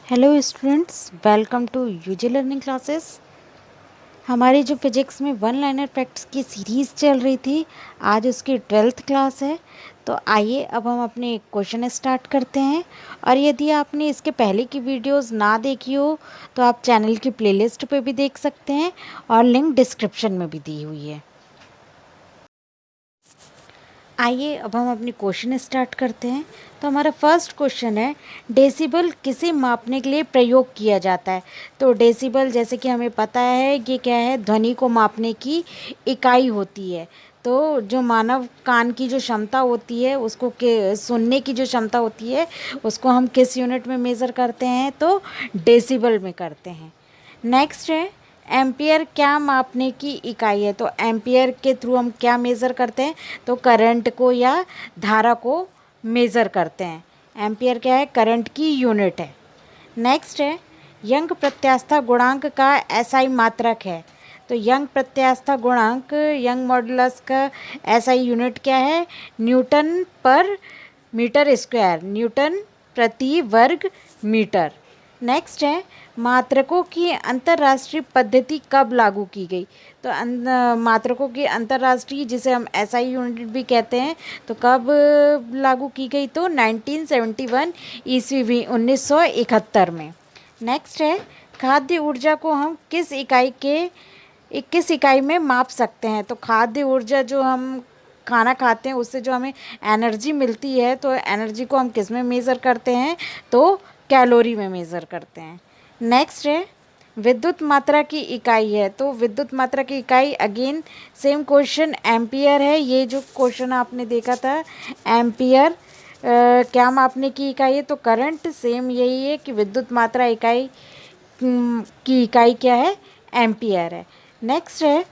Hello students, welcome to UG learning classes. हमारी जो physics में वन लाइनर फैक्ट्स की सीरीज़ चल रही थी, आज उसकी 12th क्लास है। तो आइए अब हम अपने क्वेश्चन स्टार्ट करते हैं। और यदि आपने इसके पहले की वीडियोस ना देखी हो तो आप चैनल की प्लेलिस्ट पे भी देख सकते हैं और लिंक डिस्क्रिप्शन में भी दी हुई है। आइए अब हम अपनी क्वेश्चन स्टार्ट करते हैं। तो हमारा फर्स्ट क्वेश्चन है, डेसिबल किसे मापने के लिए प्रयोग किया जाता है। तो डेसिबल, जैसे कि हमें पता है, ये क्या है, ध्वनि को मापने की इकाई होती है। तो जो मानव कान की जो क्षमता होती है, उसको के सुनने की जो क्षमता होती है, उसको हम किस यूनिट में मेज़र करते हैं, तो डेसिबल में करते हैं। नेक्स्ट है, एम्पियर क्या मापने की इकाई है। तो एम्पियर के थ्रू हम क्या मेज़र करते हैं, तो करंट को या धारा को मेज़र करते हैं। एम्पियर क्या है, करंट की यूनिट है। नेक्स्ट है, यंग प्रत्यास्था गुणांक का एसआई मात्रक है। तो यंग प्रत्यास्था गुणांक, यंग मॉडुलस का एसआई यूनिट क्या है, न्यूटन पर मीटर स्क्वायर, न्यूटन प्रति वर्ग मीटर। नेक्स्ट है, मात्रकों की अंतर्राष्ट्रीय पद्धति कब लागू की गई। तो मात्रकों की अंतर्राष्ट्रीय, जिसे हम एसआई यूनिट भी कहते हैं, तो कब लागू की गई, तो 1971 ईस्वी 1971 में। नेक्स्ट है, खाद्य ऊर्जा को हम किस इकाई में माप सकते हैं। तो खाद्य ऊर्जा, जो हम खाना खाते हैं उससे जो हमें एनर्जी मिलती है, तो एनर्जी को हम किस में मेज़र करते हैं, तो कैलोरी में मेज़र करते हैं। नेक्स्ट है, विद्युत मात्रा की इकाई है। तो विद्युत मात्रा की इकाई, अगेन सेम क्वेश्चन, एम्पियर है। ये जो क्वेश्चन आपने देखा था, एम्पियर क्या मापने की इकाई है, तो करंट, सेम यही है कि विद्युत मात्रा इकाई की इकाई क्या है, एम्पियर है। नेक्स्ट है,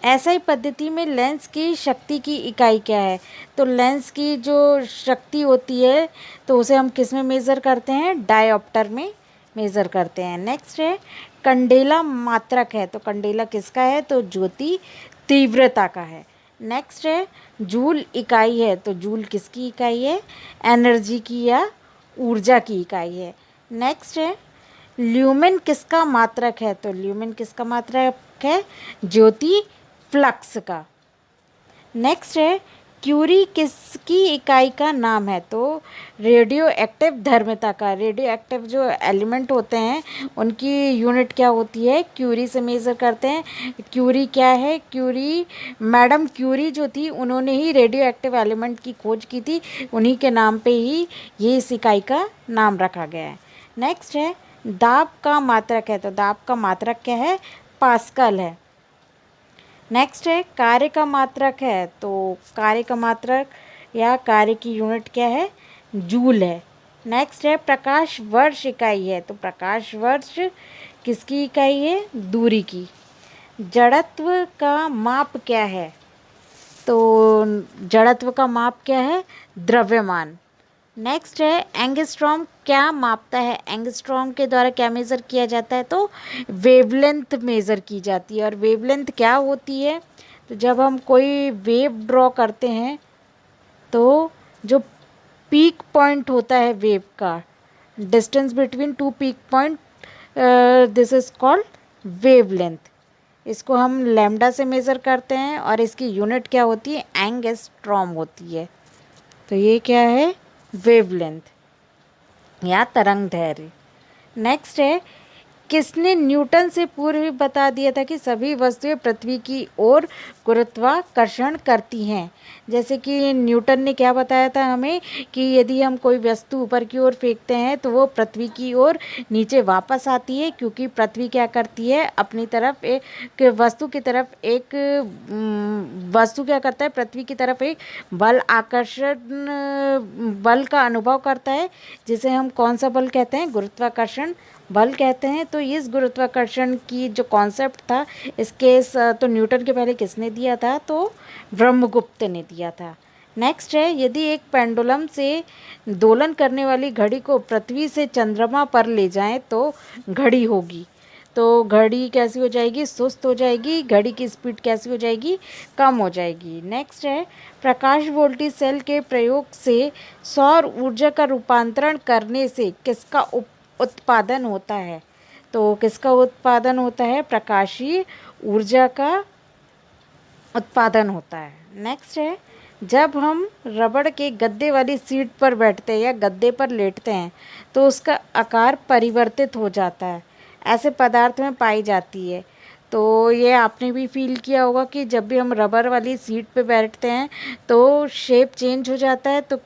एसआई पद्धति में लेंस की शक्ति की इकाई क्या है। तो लेंस की जो शक्ति होती है, तो उसे हम किस में मेज़र करते हैं, डायोप्टर में मेज़र करते हैं। नेक्स्ट है, कंडेला मात्रक है। तो कंडेला किसका है, तो ज्योति तीव्रता का है। नेक्स्ट है, जूल इकाई है। तो जूल किसकी इकाई है, एनर्जी की या ऊर्जा की इकाई है। नेक्स्ट है, ल्यूमेन किसका मात्रक है। तो ल्यूमेन किसका मात्रक है, ज्योति फ्लक्स का। नेक्स्ट है, क्यूरी किसकी इकाई का नाम है। तो रेडियो एक्टिव धर्मिता का, रेडियो एक्टिव जो एलिमेंट होते हैं उनकी यूनिट क्या होती है, क्यूरी से मेज़र करते हैं। क्यूरी क्या है, क्यूरी, मैडम क्यूरी जो थी, उन्होंने ही रेडियो एक्टिव एलिमेंट की खोज की थी, उन्हीं के नाम पे ही ये इस इकाई का नाम रखा गया है। नेक्स्ट है, दाब का मात्रक है। तो दाब का मात्रक क्या है, पास्कल है। नेक्स्ट है, कार्य का मात्रक है। तो कार्य का मात्रक या कार्य की यूनिट क्या है, जूल है। नेक्स्ट है, प्रकाश वर्ष इकाई है। तो प्रकाश वर्ष किसकी इकाई है, दूरी की। जड़त्व का माप क्या है। तो जड़त्व का माप क्या है, द्रव्यमान। नेक्स्ट है, एंगस्ट्रॉम क्या मापता है। एंगस्ट्रॉम के द्वारा क्या मेज़र किया जाता है, तो वेवलेंथ मेज़र की जाती है। और वेवलेंथ क्या होती है, तो जब हम कोई वेव ड्रॉ करते हैं, तो जो पीक पॉइंट होता है वेव का, distance between two peak point, this is called wavelength. इसको हम लैम्डा से मेज़र करते हैं और इसकी यूनिट क्या होती है, एंगस्ट्रॉम होती है। तो ये क्या है, वेवलेंथ या तरंग दैर्घ्य। नेक्स्ट है, किसने न्यूटन से पूर्व ही बता दिया था कि सभी वस्तुएं पृथ्वी की ओर गुरुत्वाकर्षण करती हैं। जैसे कि न्यूटन ने क्या बताया था हमें, कि यदि हम कोई वस्तु ऊपर की ओर फेंकते हैं तो वो पृथ्वी की ओर नीचे वापस आती है, क्योंकि पृथ्वी क्या करती है, अपनी तरफ एक वस्तु की तरफ एक वस्तु क्या करता है, पृथ्वी की तरफ एक बल आकर्षण बल का अनुभव करता है, जिसे हम कौन सा बल कहते हैं, गुरुत्वाकर्षण बल कहते हैं। तो इस गुरुत्वाकर्षण की जो कॉन्सेप्ट था, तो न्यूटन के पहले किसने दिया था, तो ब्रह्मगुप्त ने दिया था। नेक्स्ट है, यदि एक पेंडुलम से दोलन करने वाली घड़ी को पृथ्वी से चंद्रमा पर ले जाएं तो घड़ी होगी। तो घड़ी कैसी हो जाएगी, सुस्त हो जाएगी, घड़ी की स्पीड कैसी हो जाएगी, कम हो जाएगी। नेक्स्ट है, प्रकाश वोल्टेज सेल के प्रयोग से सौर ऊर्जा का रूपांतरण करने से किसका उत्पादन होता है? तो किसका उत्पादन होता है? प्रकाशीय ऊर्जा का उत्पादन होता है। नेक्स्ट है, जब हम रबड़ के गद्दे वाली सीट पर बैठते हैं या गद्दे पर लेटते हैं तो उसका आकार परिवर्तित हो जाता है, ऐसे पदार्थ में पाई जाती है। तो ये आपने भी फील किया होगा कि जब भी हम रबड़ वाली सीट पे बैठते हैं तो शेप चेंज हो जाता है। तो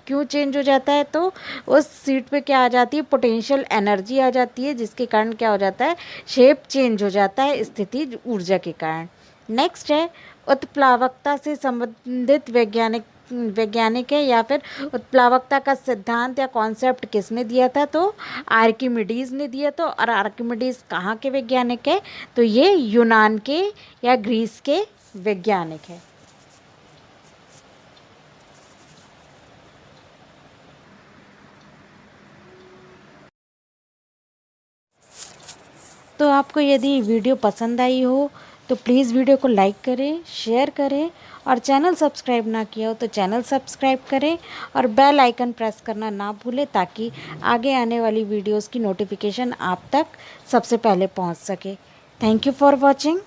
क्यों चेंज हो जाता है? तो उस सीट पे क्या आ जाती है? पोटेंशियल एनर्जी आ जाती है, जिसके कारण क्या हो जाता है? शेप चेंज हो जाता है स्थितिज ऊर्जा के कारण। नेक्स्ट है, उत्प्लावकता से संबंधित वैज्ञानिक है या फिर उत्प्लावकता का सिद्धांत या कॉन्सेप्ट किसने दिया था? तो आर्किमिडीज ने दिया। तो और आर्किमिडीज कहाँ के वैज्ञानिक है? तो ये यूनान के या ग्रीस के वैज्ञानिक है। तो आपको यदि वीडियो पसंद आई हो तो प्लीज़ वीडियो को लाइक करें, शेयर करें और चैनल सब्सक्राइब ना किया हो तो चैनल सब्सक्राइब करें और बेल आइकन प्रेस करना ना भूलें ताकि आगे आने वाली वीडियोस की नोटिफिकेशन आप तक सबसे पहले पहुंच सके। Thank you for watching.